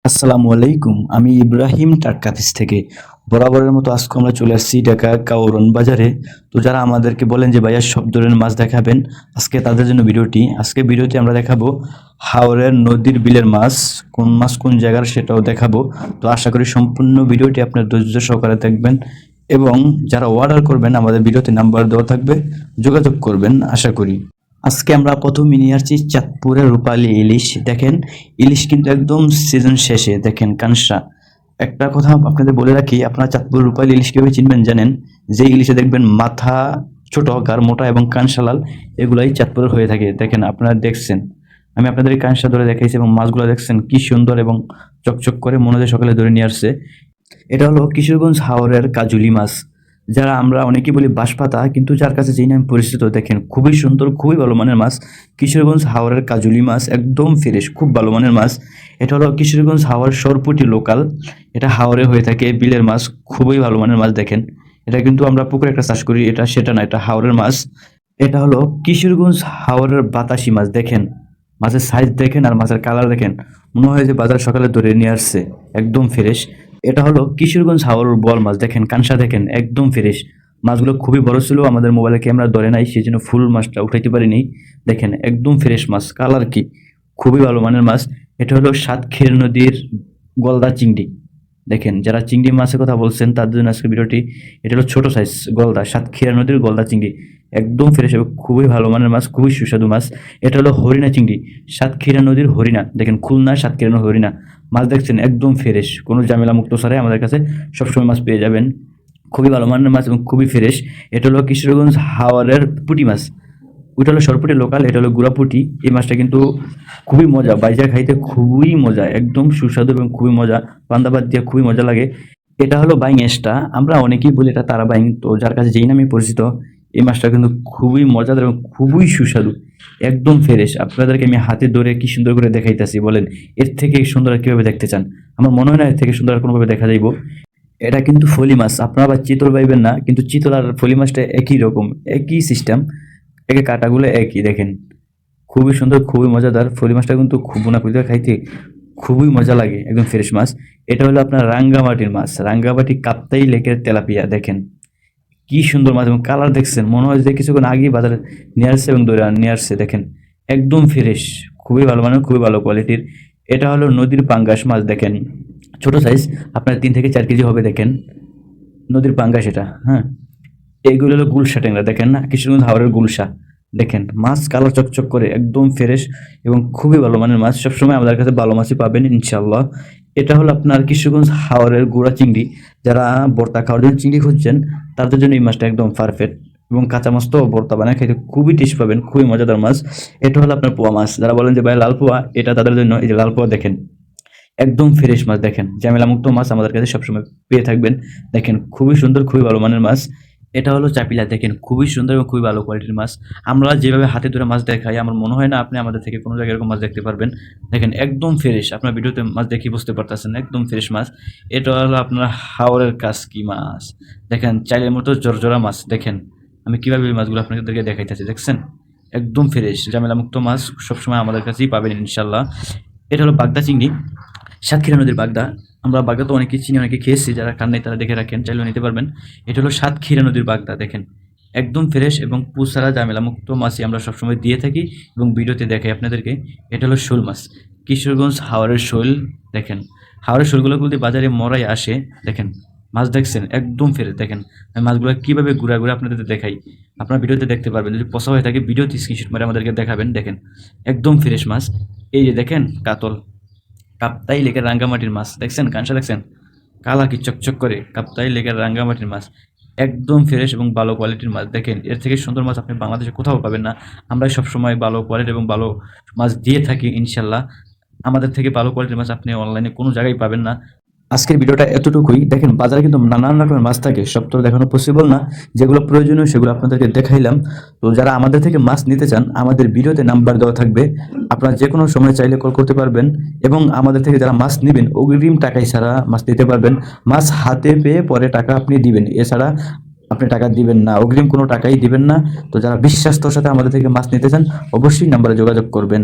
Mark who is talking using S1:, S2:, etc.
S1: আসসালামু আলাইকুম। আমি ইব্রাহিম টাটকাফিস থেকে। বরাবরের মতো আজকে আমরা চলে আসছি ঢাকা কাউরন বাজারে। তো যারা আমাদেরকে বলেন যে ভাইয়া সব ধরনের মাছ দেখাবেন, আজকে তাদের জন্য ভিডিওটি। আজকে ভিডিওতে আমরা দেখাবো হাওরের নদীর বিলের মাছ কোন জায়গার সেটাও দেখাবো। তো আশা করি সম্পূর্ণ ভিডিওটি আপনার ধৈর্য সহকারে দেখবেন এবং যারা অর্ডার করবেন আমাদের ভিডিওতে নাম্বার দেওয়া থাকবে, যোগাযোগ করবেন আশা করি। আজকে আমরা প্রথমে নিয়ে আসছি চাঁদপুরের রূপালী ইলিশ। দেখেন ইলিশ কিন্তু একদম সিজন শেষে। দেখেন কানসা। একটা কথা আপনাদের বলে রাখি, আপনারা চাঁদপুর রূপালী ইলিশ কিভাবে চিনবেন জানেন? যে ইলিশে দেখবেন মাথা ছোট, গার মোটা এবং কানসা লাল, এগুলাই চাঁদপুরের হয়ে থাকে। দেখেন আপনারা দেখছেন, আমি আপনাদের কানসা ধরে দেখাইছি এবং মাছগুলো দেখছেন কি সুন্দর এবং চকচক করে, মনে হয় সকালে ধরে নিয়ে আসছে। এটা হলো কিশোরগঞ্জ হাওরের কাজুলি মাছ, যারা আমরা অনেকেই বলি বাঁশপাতা, কিন্তু যার কাছে যেই নামে পরিচিত। দেখেন খুবই সুন্দর, খুবই ভালো মানের মাছ। কিশোরগঞ্জ হাওরের কাজুলি মাছ একদম ফ্রেশ, খুব ভালো মানের মাছ। এটা হলো কিশোরগঞ্জ হাওর সরপুটি লোকাল। এটা হাওরে হয়ে থাকে, বিলের মাছ, খুবই ভালো মানের মাছ। দেখেন এটা কিন্তু আমরা পুকুরে একটা চাষ করি, এটা সেটা না, এটা হাওরের মাছ। এটা হলো কিশোরগঞ্জ হাওরের বাতাসি মাছ। দেখেন মাছের সাইজ দেখেন আর মাছের কালার দেখেন, মনে হয় যে বাজার সকালে ধরে নিয়ে আসছে, একদম ফ্রেশ। এটা হলো কিশোরগঞ্জ হাওরের বোয়াল মাছ। দেখেন কানসা দেখেন, একদম ফ্রেশ। মাছগুলো খুবই বড় ছিল, আমাদের মোবাইলে ক্যামেরা ধরে নাই, সেই জন্য ফুল মাছটা উঠাইতে পারিনি। দেখেন একদম ফ্রেশ মাছ, কালার কি, খুবই ভালো মানের মাছ। এটা হলো সাতক্ষীরা নদীর গলদা চিংড়ি। দেখেন যারা চিংড়ি মাছের কথা বলছেন তাদের জন্য আজকে ভিডিওটি। এটা হলো ছোট সাইজ গলদা, সাতক্ষীরা নদীর গলদা চিংড়ি, একদম ফ্রেশ এবং খুবই ভালো মানের মাছ, খুবই সুস্বাদু মাছ। এটা হলো হরিণা চিংড়ি, সাতক্ষীরা নদীর হরিণা। দেখেন খুলনা সাতক্ষীরা নদীর হরিণা মাছ, দেখছেন একদম ফ্রেশ, কোনো ঝামেলা মুক্ত ছাড়াই আমাদের কাছে সবসময় মাছ পেয়ে যাবেন। খুবই ভালো মানের মাছ এবং খুবই ফ্রেশ। এটা হলো কিশোরগঞ্জ হাওরের পুঁটি মাছ। ওইটা হলো সরপুটি লোকাল, এটা হলো গুড়াপুটি। এই মাছটা কিন্তু খুবই মজা, বাইজা খাইতে খুবই মজা, একদম সুস্বাদু এবং খুবই মজা, পান্তাভাত দিয়ে খুবই মজা লাগে। এটা হলো বাইং এসটা, আমরা অনেকেই বলি এটা তারা বাইং, তো যার কাছে যেই নামে পরিচিত। এই মাছটা কিন্তু খুবই মজাদার এবং খুবই সুস্বাদু, একদম ফ্রেশ। আপনাদেরকে আমি হাতে ধরে কি সুন্দর করে দেখাইতেছি, বলেন এর থেকে সুন্দর আর কিভাবে দেখতে চান? আমার মনে হয় না এর থেকে সুন্দর আর কোনোভাবে দেখা যাইব। এটা কিন্তু ফলি মাছ, আপনারা আবার চিতল পাইবেন না, কিন্তু চিতল আর ফলি মাছটা একই রকম, একই সিস্টেম, একে কাটাগুলো একই। দেখেন খুবই সুন্দর, খুবই মজাদার। ফলি মাছটা কিন্তু খুব বোনা করে খাইতে খুবই মজা লাগে, একদম ফ্রেশ মাছ। এটা হলো আপনার রাঙ্গামাটির মাছ, রাঙ্গামাটি কাপ্তাই লেকের তেলাপিয়া। দেখেন কি সুন্দর মাছ এবং কালার দেখছেন, মনে হয় যে কিছুক্ষণ আগেই বাজারে নিয়ে আসছে এবং ধরে নিয়ে আসছে। দেখেন একদম ফ্রেশ, খুবই ভালো মানের, খুবই ভালো কোয়ালিটির। এটা হলো নদীর পাঙ্গাস মাছ। দেখেন ছোট সাইজ, আপনার 3 থেকে 4 কেজি হবে। দেখেন নদীর পাঙ্গাস এটা, হ্যাঁ। এইগুলো হলো গুলশা ট্যাংরা। দেখেন না, কিশোরগঞ্জ হাওরের গুলশা। দেখেন মাছ কালার চকচক করে, একদম ফ্রেশ এবং খুবই ভালো মানের মাছ। সবসময় আমাদের কাছে ভালো মাছই পাবেন ইনশাল্লাহ। এটা হলো আপনার কিশোরগঞ্জ হাওরের গুড়া চিংড়ি। যারা ভর্তা খাওয়ার জন্য চিংড়ি খুঁজছেন তাদের জন্য এই মাছটা একদম পারফেক্ট, এবং কাঁচা মাছ তো ভর্তা বানায় খেতে খুবই টেস্ট পাবেন, খুবই মজাদার মাছ। এটা হলো আপনার পোয়া মাছ, যারা বলেন যে ভাই লাল পোয়া, এটা তাদের জন্য। এই যে লাল পোয়া দেখেন, একদম ফ্রেশ মাছ। দেখেন ঝামেলা মুক্ত মাছ আমাদের কাছে সবসময় পেয়ে থাকবেন। দেখেন খুবই সুন্দর, খুবই ভালো মানের মাছ। এটা হলো চাপিলা। দেখেন খুবই সুন্দর এবং খুবই ভালো কোয়ালিটির মাছ। আমরা যেভাবে হাতে ধরে মাছ দেখাই, আমার মনে হয় না আপনি আমাদের থেকে কোনো জায়গায় এরকম মাছ দেখতে পারবেন। দেখেন একদম ফ্রেশ, আপনার ভিডিওতে মাছ দেখে বুঝতে পারতেছেন, একদম ফ্রেশ মাছ। এটা হলো আপনার হাওরের কাসকি মাছ। দেখেন চাইলের মতো জরজরা মাছ। দেখেন আমি কিভাবে এই মাছগুলো আপনাদেরকে দেখাইতেছি, দেখছেন একদম ফ্রেশ, ঝামেলা মুক্ত মাছ সবসময় আমাদের কাছেই পাবেন ইনশাল্লাহ। এটা হলো বাগদা চিংড়ি, সাতক্ষীরা নদীর বাগদা। আমরা বাগদা তো অনেকেই চিনি, অনেকে খেয়েছি, যারা খান নাই তারা দেখে রাখেন, চাইলেও নিতে পারবেন। এটা হলো সাতক্ষীরা নদীর বাগদা। দেখেন একদম ফ্রেশ এবং পুষারা ঝামেলা মুক্ত মাছই আমরা সবসময় দিয়ে থাকি এবং ভিডিওতে দেখাই আপনাদেরকে। এটা হলো শোল মাছ, কিশোরগঞ্জ হাওরের শোল। দেখেন হাওরের শোলগুলো বলতে বাজারে মরাই আসে। দেখেন মাছ দেখছেন একদম ফ্রেশ। দেখেন আমি মাছগুলো কীভাবে ঘুরা ঘুরে আপনাদের দেখাই, আপনার ভিডিওতে দেখতে পারবেন। যদি পচা হয়ে থাকে ভিডিওতে স্ক্রিনশট মারে আমাদেরকে দেখাবেন। দেখেন একদম ফ্রেশ মাছ। এই যে দেখেন কাতল, কাপ্তাই লেকের রাঙ্গামাটির মাছ। দেখছেন কাঁসা, দেখছেন কালা কি চকচক করে, কাপ্তাই লেকের রাঙ্গামাটির মাছ, একদম ফ্রেশ এবং ভালো কোয়ালিটির মাছ। দেখেন এর থেকে সুন্দর মাছ আপনি বাংলাদেশে কোথাও পাবেন না। আমরা সবসময় ভালো কোয়ালিটি এবং ভালো মাছ দিয়ে থাকি ইনশাল্লাহ। আমাদের থেকে ভালো কোয়ালিটির মাছ আপনি অনলাইনে কোনো জায়গায় পাবেন না। আজকের ভিডিওটা এতটুকুই। দেখেন বাজারে কিন্তু নানান রকমের মাছ থাকে, সব তো দেখানো পসিবল না। যেগুলো প্রয়োজনীয় সেগুলো আপনাদেরকে দেখাইলাম। তো যারা আমাদের থেকে মাছ নিতে চান, আমাদের ভিডিওতে নাম্বার দেওয়া থাকবে, আপনারা যে কোনো সময় চাইলে কল করতে পারবেন। এবং আমাদের থেকে যারা মাছ নেবেন অগ্রিম টাকাই ছাড়া মাছ নিতে পারবেন। মাছ হাতে পেয়ে পরে টাকা আপনি দিবেন, এছাড়া আপনি টাকা দিবেন না, অগ্রিম কোনো টাকাই দিবেন না। তো যারা বিশ্বাস্তর সাথে আমাদের থেকে মাছ নিতে চান অবশ্যই নাম্বারে যোগাযোগ করবেন।